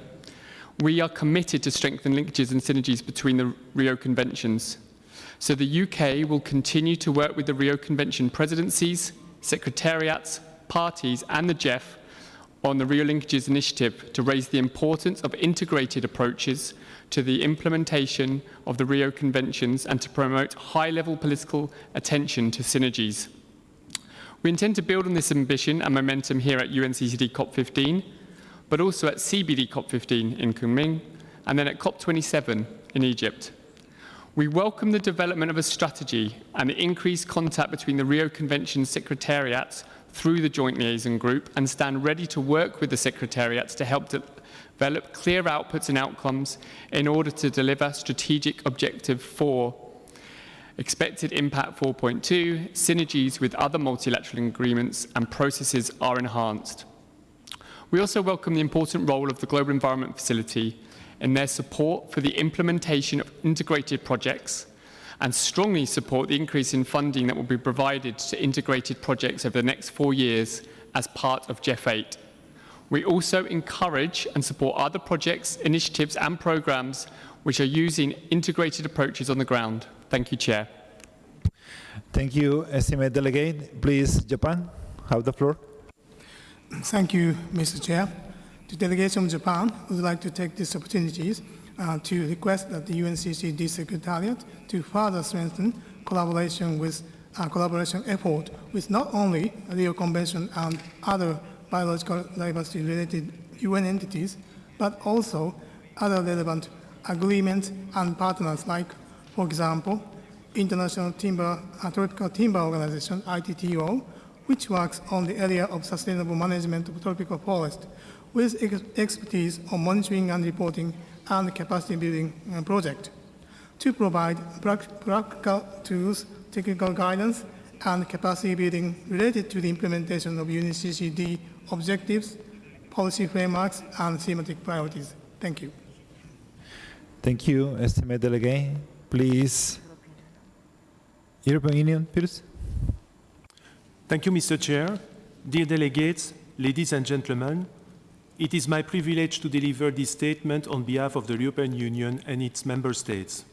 we are committed to strengthen linkages and synergies between the Rio Conventions. So the UK will continue to work with the Rio Convention presidencies, secretariats, parties and the GEF on the Rio Linkages Initiative to raise the importance of integrated approaches to the implementation of the Rio Conventions and to promote high-level political attention to synergies. We intend to build on this ambition and momentum here at UNCCD COP15, but also at CBD COP15 in Kunming, and then at COP27 in Egypt. We welcome the development of a strategy and the increased contact between the Rio Convention secretariats through the Joint Liaison Group and stand ready to work with the secretariats to help develop clear outputs and outcomes in order to deliver strategic objective 4, expected impact 4.2, synergies with other multilateral agreements and processes are enhanced. We also welcome the important role of the Global Environment Facility in their support for the implementation of integrated projects and strongly support the increase in funding that will be provided to integrated projects over the next 4 years as part of GEF 8. We also encourage and support other projects, initiatives and programmes which are using integrated approaches on the ground. Thank you, Chair. Thank you, esteemed delegate. Please, Japan, have the floor. Thank you, Mr. Chair. The delegation of Japan would like to take this opportunity to request that the UNCCD Secretariat to further strengthen collaboration effort with not only the Rio Convention and other biological diversity-related UN entities, but also other relevant agreements and partners like, for example, International Tropical Timber Organization, ITTO, which works on the area of sustainable management of tropical forest, with expertise on monitoring and reporting and capacity building project, to provide practical tools, technical guidance, and capacity building related to the implementation of UNCCD objectives, policy frameworks, and thematic priorities. Thank you. Thank you, esteemed delegate. Please, European Union, Pires. Thank you, Mr. Chair. Dear delegates, ladies and gentlemen, it is my privilege to deliver this statement on behalf of the European Union and its member states.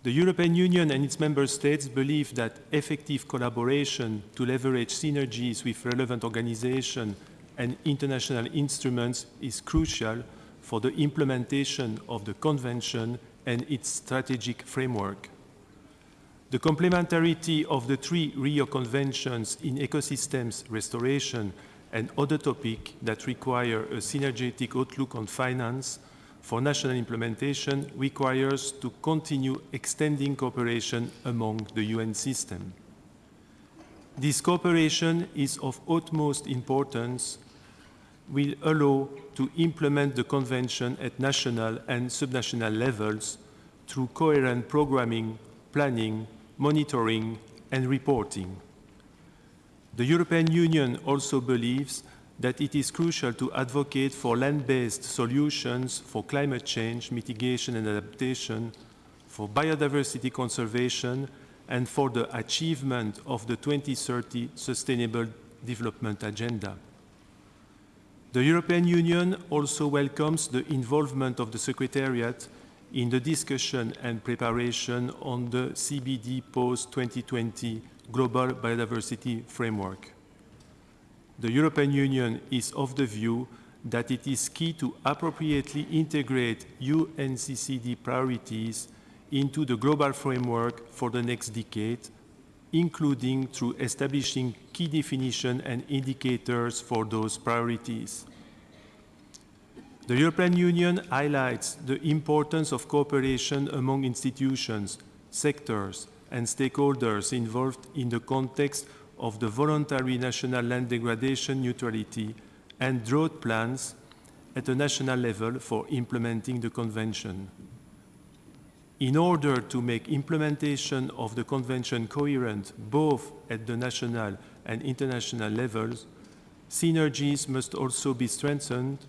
The European Union and its member states believe that effective collaboration to leverage synergies with relevant organizations and international instruments is crucial for the implementation of the Convention and its strategic framework. The complementarity of the 3 Rio Conventions in ecosystems restoration and other topics that require a synergetic outlook on finance for national implementation requires to continue extending cooperation among the UN system. This cooperation is of utmost importance, will allow to implement the Convention at national and subnational levels through coherent programming, planning, monitoring, and reporting. The European Union also believes that it is crucial to advocate for land-based solutions for climate change mitigation and adaptation, for biodiversity conservation, and for the achievement of the 2030 Sustainable Development Agenda. The European Union also welcomes the involvement of the Secretariat in the discussion and preparation on the CBD post-2020 Global Biodiversity Framework. The European Union is of the view that it is key to appropriately integrate UNCCD priorities into the global framework for the next decade, including through establishing key definitions and indicators for those priorities. The European Union highlights the importance of cooperation among institutions, sectors, and stakeholders involved in the context of the voluntary national land degradation neutrality and drought plans at a national level for implementing the Convention. In order to make implementation of the Convention coherent both at the national and international levels, synergies must also be strengthened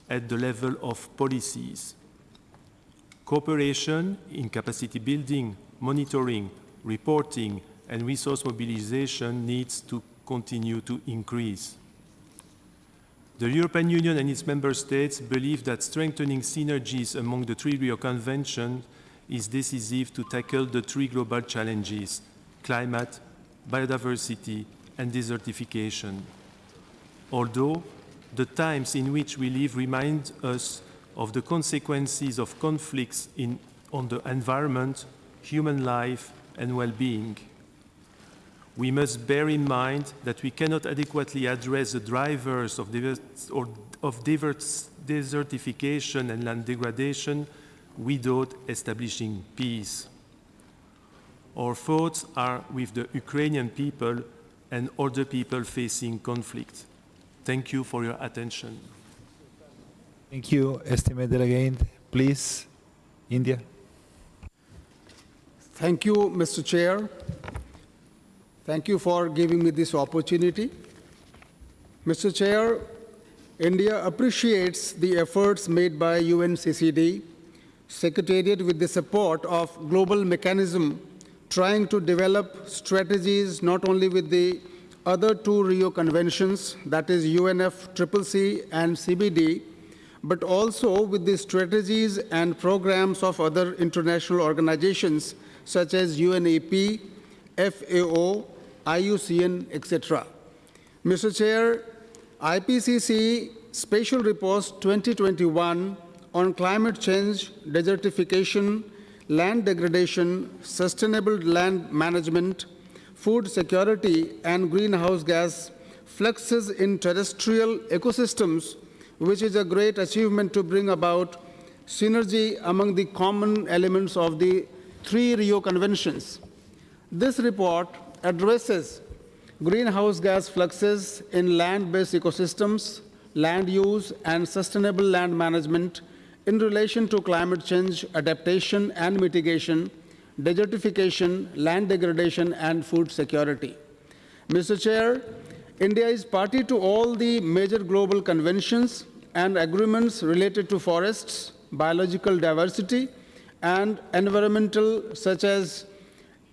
at the level of policies. Cooperation in capacity building, monitoring, reporting, and resource mobilization needs to continue to increase. The European Union and its member states believe that strengthening synergies among the three Rio Conventions is decisive to tackle the three global challenges: climate, biodiversity, and desertification. Although the times in which we live remind us of the consequences of conflicts on the environment, human life, and well-being, we must bear in mind that we cannot adequately address the drivers of desertification and land degradation without establishing peace. Our thoughts are with the Ukrainian people and other people facing conflict. Thank you for your attention. Thank you, estimated delegate. Please, India. Thank you, Mr. Chair. Thank you for giving me this opportunity. Mr. Chair, India appreciates the efforts made by UNCCD Secretariat with the support of Global Mechanism trying to develop strategies not only with the other two Rio Conventions, that is UNFCCC and CBD, but also with the strategies and programs of other international organizations such as UNEP, FAO, IUCN, etc. Mr. Chair, IPCC Special Report 2021 on climate change, desertification, land degradation, sustainable land management, food security, and greenhouse gas fluxes in terrestrial ecosystems, which is a great achievement to bring about synergy among the common elements of the three Rio Conventions. This report addresses greenhouse gas fluxes in land-based ecosystems, land use, and sustainable land management in relation to climate change adaptation and mitigation, desertification, land degradation, and food security. Mr. Chair, India is party to all the major global conventions and agreements related to forests, biological diversity, and environmental, such as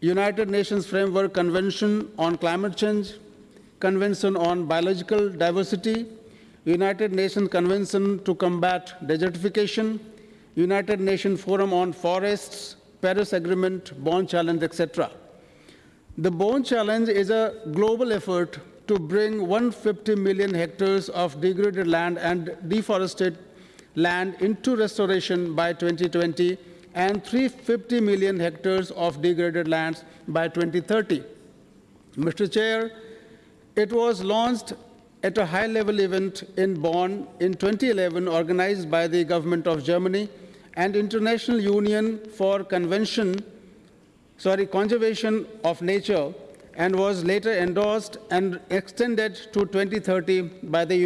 United Nations Framework Convention on Climate Change, Convention on Biological Diversity, United Nations Convention to Combat Desertification, United Nations Forum on Forests, Paris Agreement, Bonn Challenge, etc. The Bonn Challenge is a global effort to bring 150 million hectares of degraded land and deforested land into restoration by 2020 and 350 million hectares of degraded lands by 2030. Mr. Chair, it was launched at a high-level event in Bonn in 2011 organized by the government of Germany and International Union for Conservation of Nature, and was later endorsed and extended to 2030 by the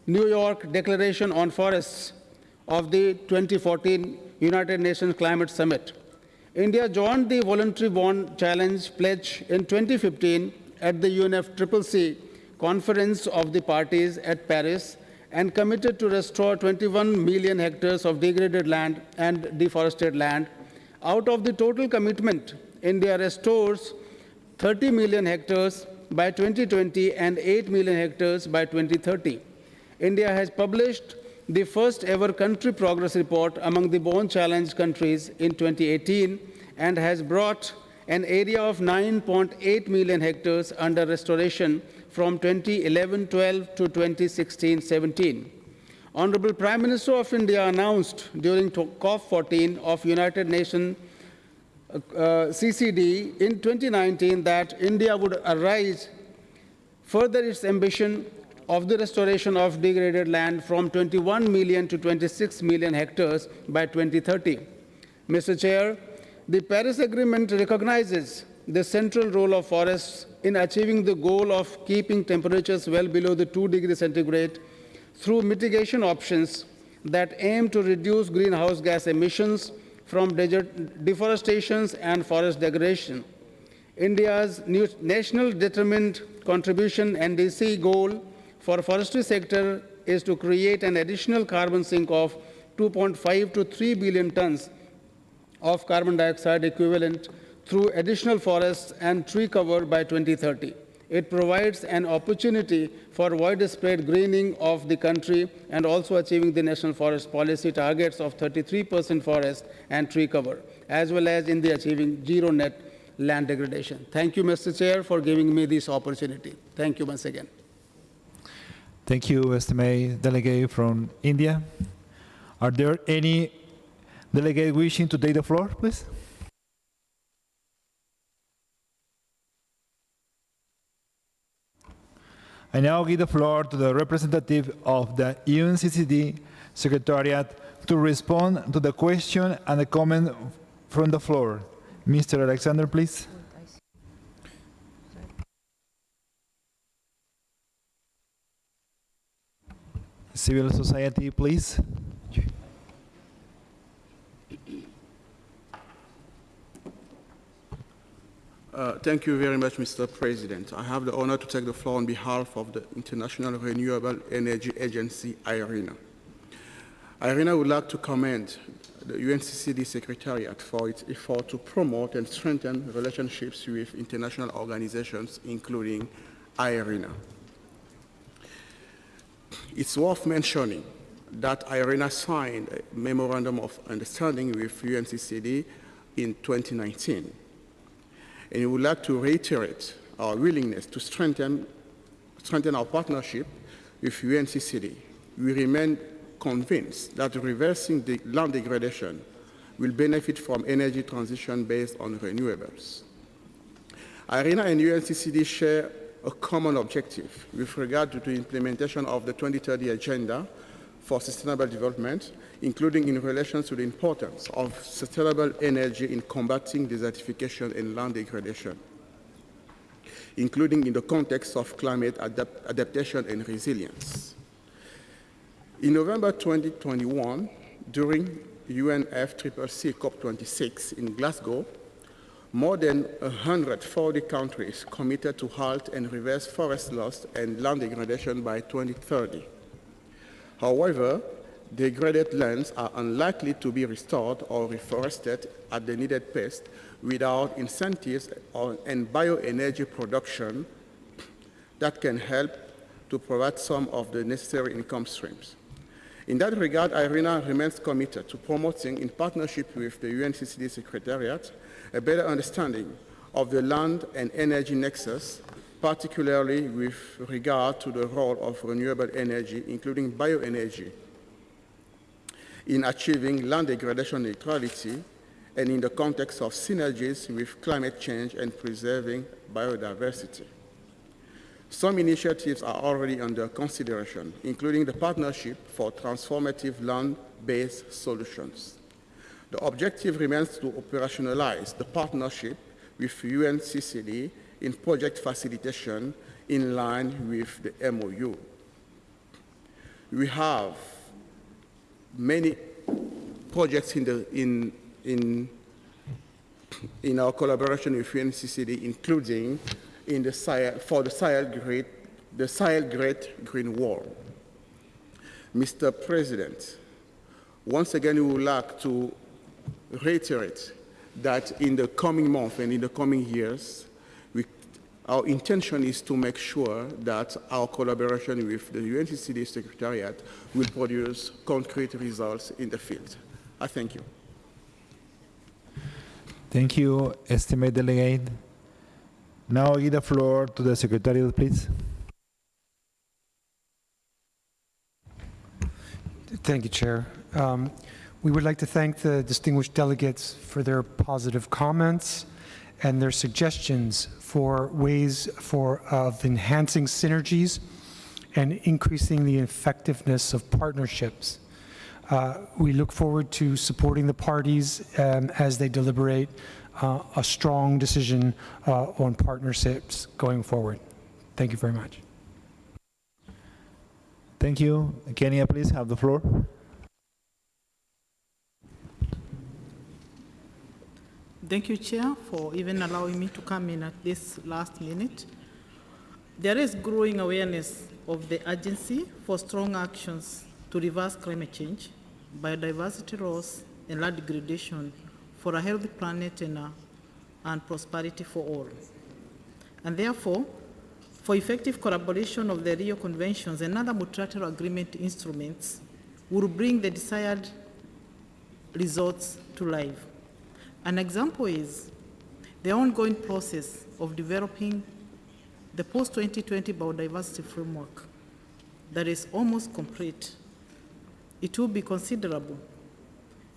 New York Declaration on Forests of the 2014 United Nations Climate Summit. India joined the voluntary Bonn Challenge pledge in 2015 at the UNFCCC Conference of the Parties at Paris and committed to restore 21 million hectares of degraded land and deforested land. Out of the total commitment, India restores 30 million hectares by 2020 and 8 million hectares by 2030. India has published the first ever country progress report among the Bonn Challenge countries in 2018 and has brought an area of 9.8 million hectares under restoration from 2011-12 to 2016-17. Honorable Prime Minister of India announced during COP14 of United Nations CCD in 2019 that India would arise further its ambition of the restoration of degraded land from 21 million to 26 million hectares by 2030. Mr. Chair, The Paris Agreement recognizes the central role of forests in achieving the goal of keeping temperatures well below the 2 degrees centigrade through mitigation options that aim to reduce greenhouse gas emissions from deforestation and forest degradation. India's new national determined contribution NDC goal for forestry sector is to create an additional carbon sink of 2.5 to 3 billion tons of carbon dioxide equivalent through additional forests and tree cover by 2030. It provides an opportunity for widespread greening of the country and also achieving the National Forest Policy targets of 33% forest and tree cover, as well as in the achieving zero net land degradation. Thank you, Mr. Chair, for giving me this opportunity. Thank you once again. Thank you, Estimate Delegate from India. Are there any delegate wishing to take the floor, please? I now give the floor to the representative of the UNCCD Secretariat to respond to the question and the comment from the floor. Mr. Alexander, please. Civil society, please. Thank you very much, Mr. President. I have the honor to take the floor on behalf of the International Renewable Energy Agency, IRENA. IRENA would like to commend the UNCCD Secretariat for its effort to promote and strengthen relationships with international organizations, including IRENA. It's worth mentioning that IRENA signed a Memorandum of Understanding with UNCCD in 2019. And we would like to reiterate our willingness to strengthen our partnership with UNCCD. We remain convinced that reversing the land degradation will benefit from energy transition based on renewables. IRENA and UNCCD share a common objective with regard to the implementation of the 2030 Agenda for Sustainable Development, including in relation to the importance of sustainable energy in combating desertification and land degradation, including in the context of climate adaptation and resilience. In November 2021, during UNFCCC COP26 in Glasgow, more than 140 countries committed to halt and reverse forest loss and land degradation by 2030. However, degraded lands are unlikely to be restored or reforested at the needed pace without incentives and bioenergy production that can help to provide some of the necessary income streams. In that regard, IRENA remains committed to promoting, in partnership with the UNCCD Secretariat, a better understanding of the land and energy nexus, particularly with regard to the role of renewable energy, including bioenergy, in achieving land degradation neutrality and in the context of synergies with climate change and preserving biodiversity. Some initiatives are already under consideration, including the Partnership for Transformative Land-Based Solutions. The objective remains to operationalize the partnership with UNCCD in project facilitation in line with the MOU. We have many projects in our collaboration with UNCCD, including in the Sahel, for the Sahel Great Green Wall. Mr. President, once again, we would like to reiterate that in the coming months and in the coming years, our intention is to make sure that our collaboration with the UNCCD Secretariat will produce concrete results in the field. I thank you. Thank you, Estimate Delegate. Now I give the floor to the Secretariat, please. Thank you, Chair. We would like to thank the distinguished delegates for their positive comments and their suggestions for ways of enhancing synergies and increasing the effectiveness of partnerships. We look forward to supporting the parties as they deliberate a strong decision on partnerships going forward. Thank you very much. Thank you. Kenya, please have the floor. Thank you, Chair, for even allowing me to come in at this last minute. There is growing awareness of the urgency for strong actions to reverse climate change, biodiversity loss, and land degradation for a healthy planet and prosperity for all. And therefore, for effective collaboration of the Rio Conventions and other multilateral agreement instruments will bring the desired results to life. An example is the ongoing process of developing the post-2020 biodiversity framework that is almost complete. It will be considerable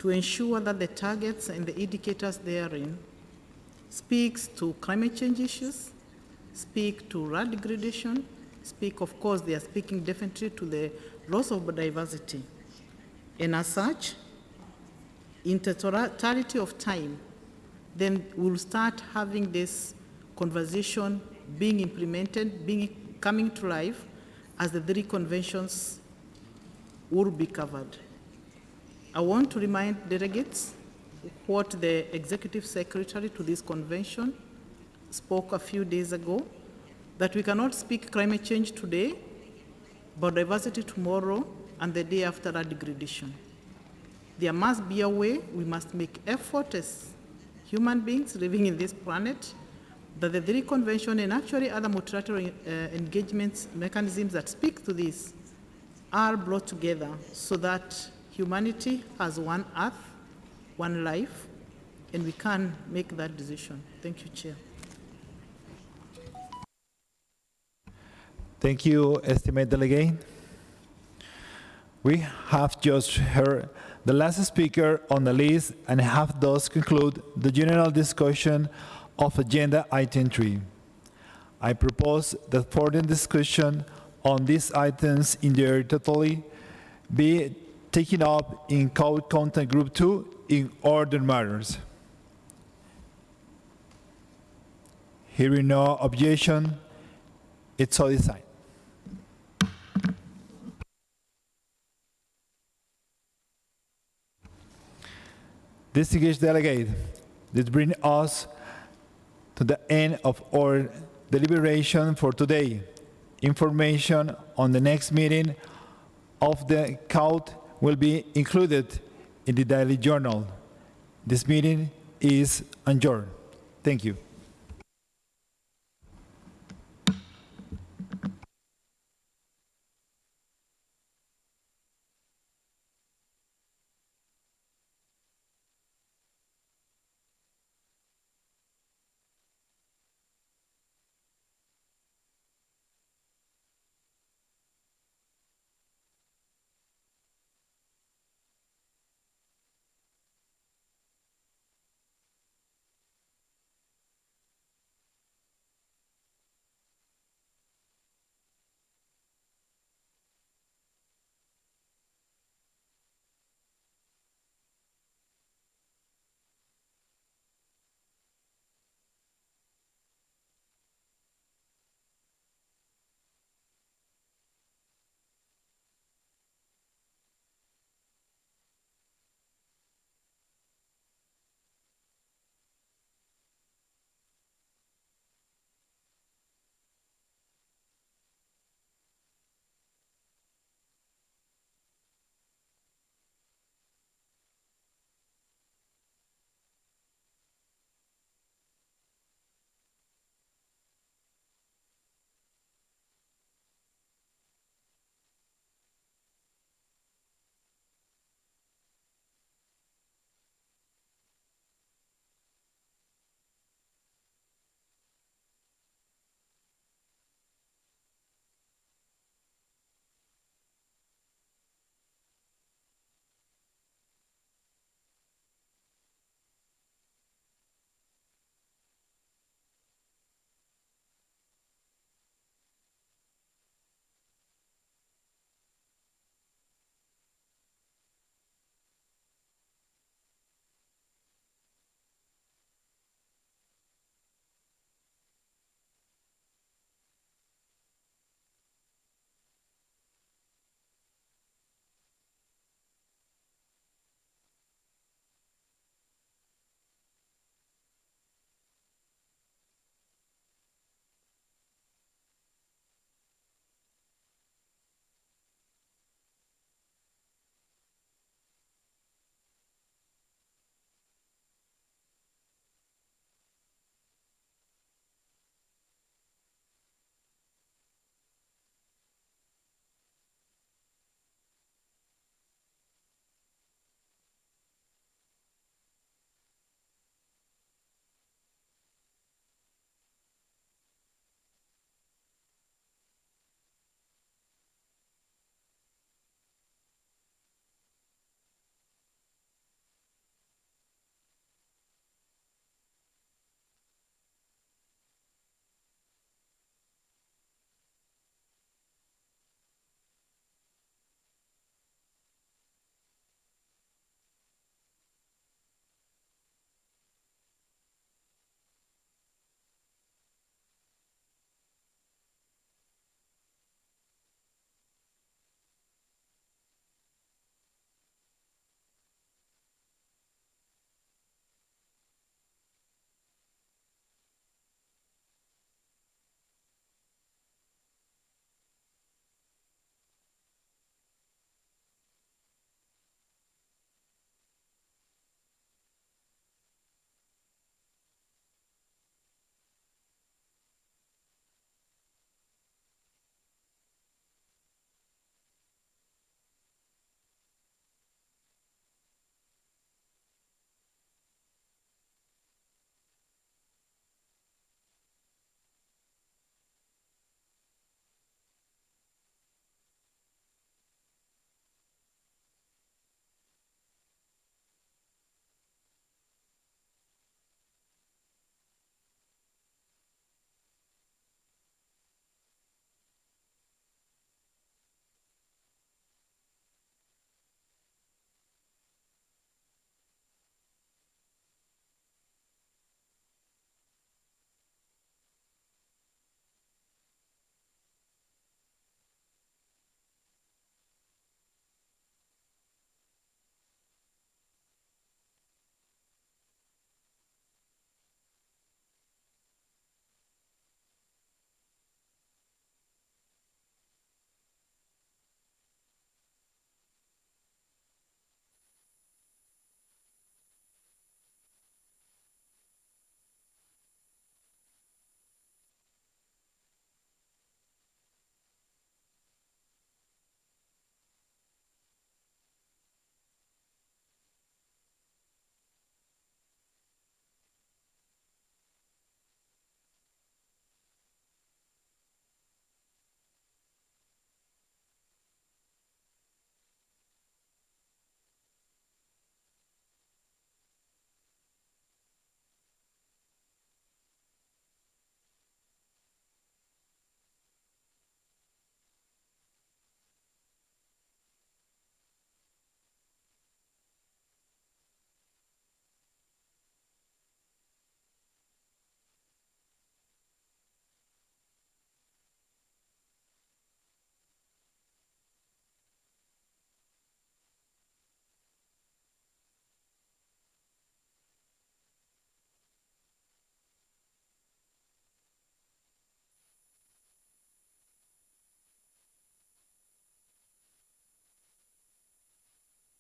to ensure that the targets and the indicators therein speaks to climate change issues, speak to land degradation, speak, of course, they are speaking definitely to the loss of biodiversity. And as such, in the totality of time, then we'll start having this conversation being implemented, coming to life as the 3 conventions will be covered. I want to remind delegates what the Executive Secretary to this convention spoke a few days ago, that we cannot speak climate change today, biodiversity tomorrow, and the day after land degradation. There must be a way, we must make effort as human beings living in this planet, that the 3 convention and actually other multilateral engagements mechanisms that speak to this are brought together so that humanity has one earth, one life, and we can make that decision. Thank you, Chair. Thank you, estimate delegate. We have just heard the last speaker on the list and have thus concluded the general discussion of agenda item 3. I propose that further discussion on these items in their totality be taken up in Code Content Group 2 in order matters. Hearing no objection, it's so decided. Distinguished delegate, this brings us to the end of our deliberation for today. Information on the next meeting of the COUT will be included in the daily journal. This meeting is adjourned. Thank you.